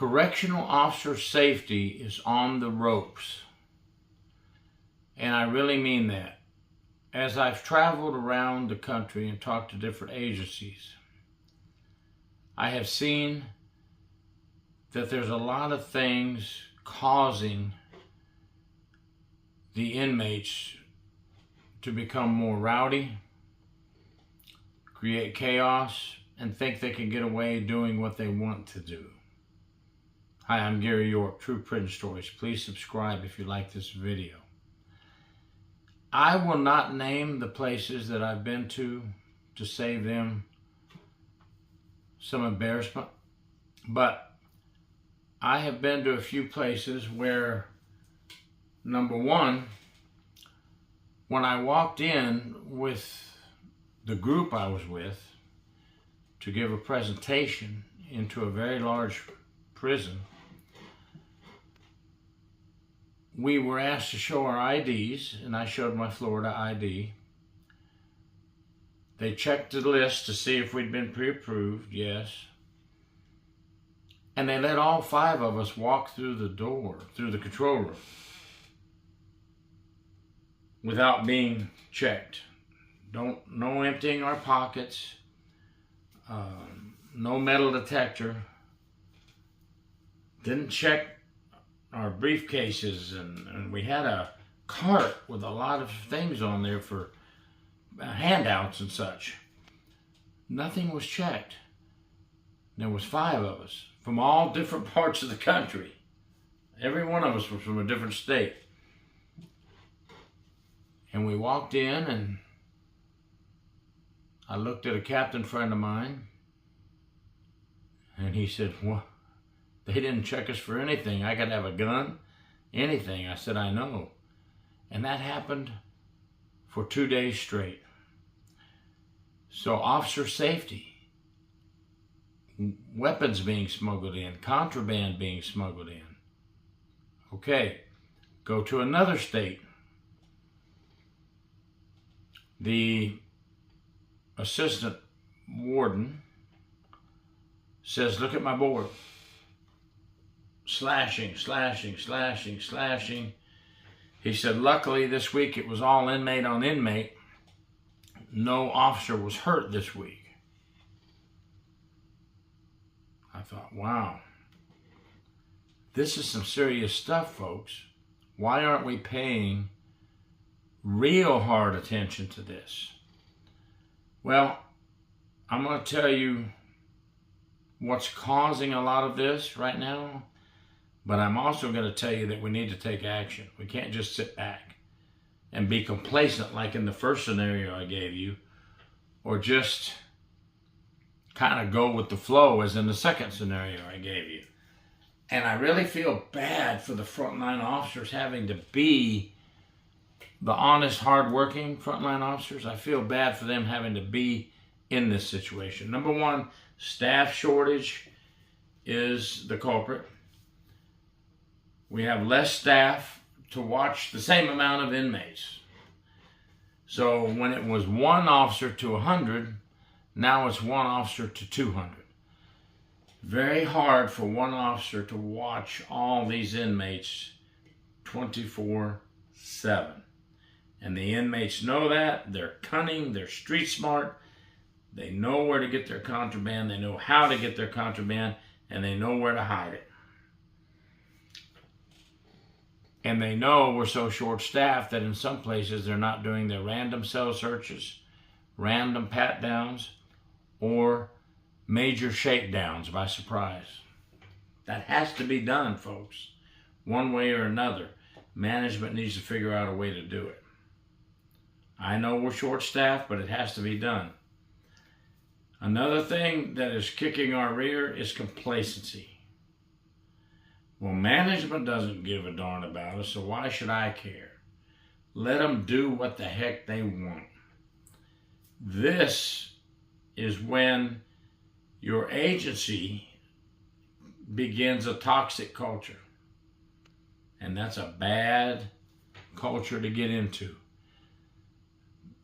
Correctional officer safety is on the ropes. And I really mean that. As I've traveled around the country and talked to different agencies, I have seen that there's a lot of things causing the inmates to become more rowdy, create chaos, and think they can get away doing what they want to do. Hi, I'm Gary York, True Prison Stories. Please subscribe if you like this video. I will not name the places that I've been to save them some embarrassment, but I have been to a few places where, number one, when I walked in with the group I was with to give a presentation into a very large prison, we were asked to show our IDs, and I showed my Florida ID. They checked the list to see if we'd been pre-approved, yes. And they let all 5 of us walk through the door, through the control room, without being checked. No emptying our pockets, no metal detector. Didn't check our briefcases, and we had a cart with a lot of things on there for handouts and such. Nothing was checked. There was 5 of us from all different parts of the country. Every one of us was from a different state. And we walked in, and I looked at a captain friend of mine, and he said, "What? They didn't check us for anything. I could have a gun, anything." I said, "I know." And that happened for 2 days straight. So officer safety, weapons being smuggled in, contraband being smuggled in. Okay, go to another state. The assistant warden says, "Look at my board. Slashing, slashing, slashing, slashing." He said, "Luckily this week it was all inmate on inmate. No officer was hurt this week." I thought, wow, this is some serious stuff, folks. Why aren't we paying real hard attention to this? Well, I'm going to tell you what's causing a lot of this right now. But I'm also going to tell you that we need to take action. We can't just sit back and be complacent like in the first scenario I gave you, or just kind of go with the flow as in the second scenario I gave you. And I really feel bad for the frontline officers having to be the honest, hardworking frontline officers. I feel bad for them having to be in this situation. Number one, staff shortage is the culprit. We have less staff to watch the same amount of inmates. So when it was 1 officer to 100, now it's 1 officer to 200. Very hard for 1 officer to watch all these inmates 24/7. And the inmates know that. They're cunning, they're street smart. They know where to get their contraband, they know how to get their contraband, and they know where to hide it. And they know we're so short-staffed that in some places they're not doing their random cell searches, random pat-downs, or major shakedowns by surprise. That has to be done, folks, one way or another. Management needs to figure out a way to do it. I know we're short-staffed, but it has to be done. Another thing that is kicking our rear is complacency. Well, management doesn't give a darn about us, so why should I care? Let them do what the heck they want. This is when your agency begins a toxic culture. And that's a bad culture to get into.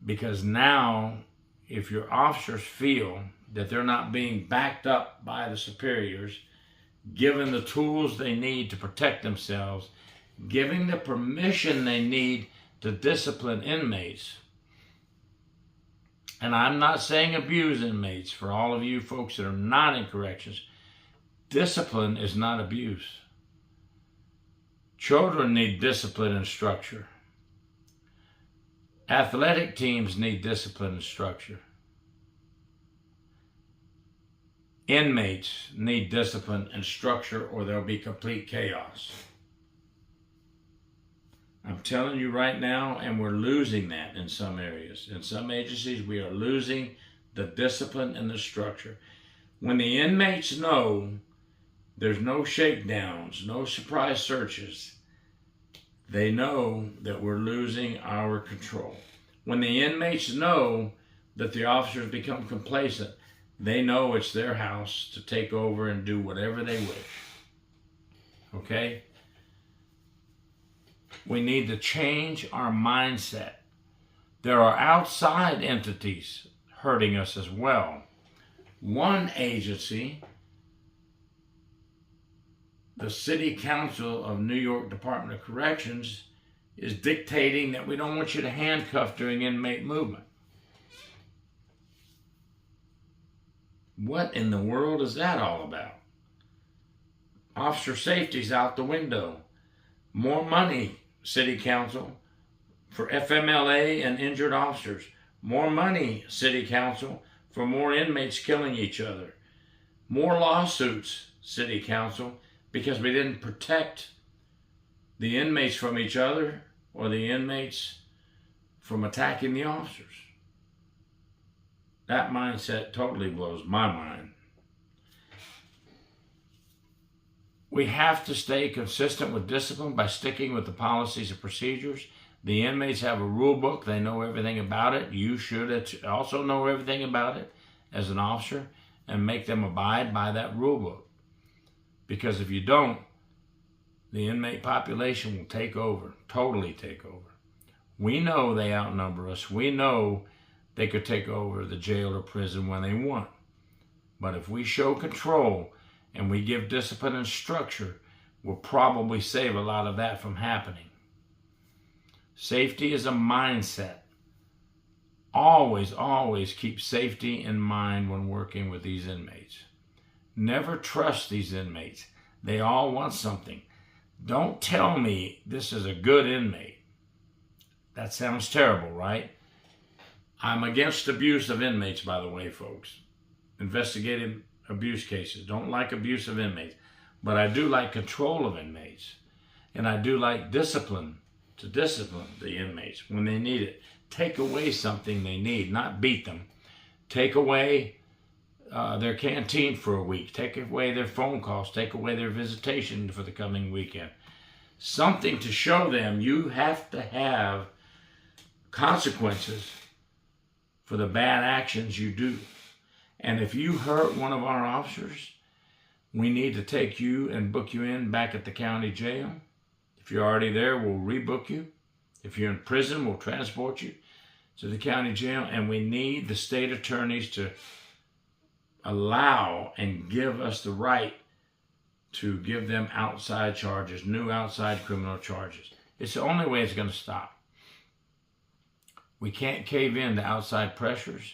Because now, if your officers feel that they're not being backed up by the superiors, given the tools they need to protect themselves, giving the permission they need to discipline inmates. And I'm not saying abuse inmates. For all of you folks that are not in corrections, discipline is not abuse. Children need discipline and structure. Athletic teams need discipline and structure. Inmates need discipline and structure, or there'll be complete chaos. I'm telling you right now, and we're losing that in some areas. In some agencies, we are losing the discipline and the structure. When the inmates know there's no shakedowns, no surprise searches, they know that we're losing our control. When the inmates know that the officers become complacent, they know it's their house to take over and do whatever they wish. Okay? We need to change our mindset. There are outside entities hurting us as well. One agency, the City Council of New York Department of Corrections, is dictating that we don't want you to handcuff during inmate movement. What in the world is that all about? Officer safety's out the window. More money, City Council, for FMLA and injured officers. More money, City Council, for more inmates killing each other. More lawsuits, City Council, because we didn't protect the inmates from each other or the inmates from attacking the officers. That mindset totally blows my mind. We have to stay consistent with discipline by sticking with the policies and procedures. The inmates have a rule book. They know everything about it. You should also know everything about it as an officer and make them abide by that rule book. Because if you don't, the inmate population will take over, totally take over. We know they outnumber us. We know they could take over the jail or prison when they want. But if we show control and we give discipline and structure, we'll probably save a lot of that from happening. Safety is a mindset. Always, always keep safety in mind when working with these inmates. Never trust these inmates. They all want something. Don't tell me this is a good inmate. That sounds terrible, right? I'm against abuse of inmates, by the way, folks. Investigative abuse cases. Don't like abuse of inmates. But I do like control of inmates. And I do like discipline, to discipline the inmates when they need it. Take away something they need, not beat them. Take away their canteen for a week. Take away their phone calls. Take away their visitation for the coming weekend. Something to show them you have to have consequences for the bad actions you do. And if you hurt one of our officers, we need to take you and book you in back at the county jail. If you're already there, we'll rebook you. If you're in prison, we'll transport you to the county jail. And we need the state attorneys to allow and give us the right to give them outside charges, new outside criminal charges. It's the only way it's going to stop. We can't cave in to outside pressures,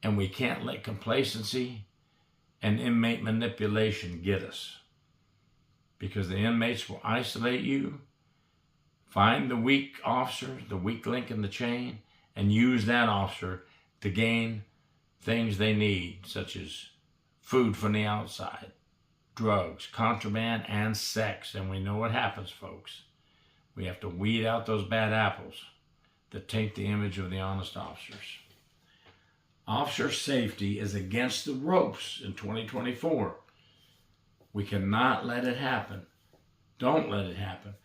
and we can't let complacency and inmate manipulation get us. Because the inmates will isolate you, find the weak officer, the weak link in the chain, and use that officer to gain things they need, such as food from the outside, drugs, contraband, and sex. And we know what happens, folks. We have to weed out those bad apples that taint the image of the honest officers. Officer safety is against the ropes in 2024. We cannot let it happen. Don't let it happen.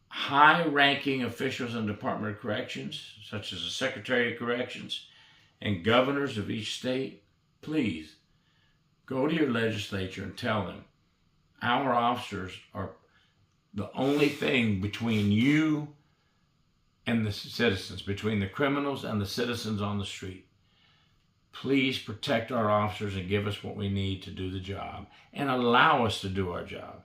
High-ranking officials in the Department of Corrections, such as the Secretary of Corrections and governors of each state, please go to your legislature and tell them our officers are the only thing between you and the citizens, between the criminals and the citizens on the street. Please protect our officers and give us what we need to do the job and allow us to do our job.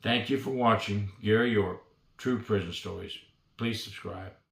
Thank you for watching. Gary York, True Prison Stories. Please subscribe.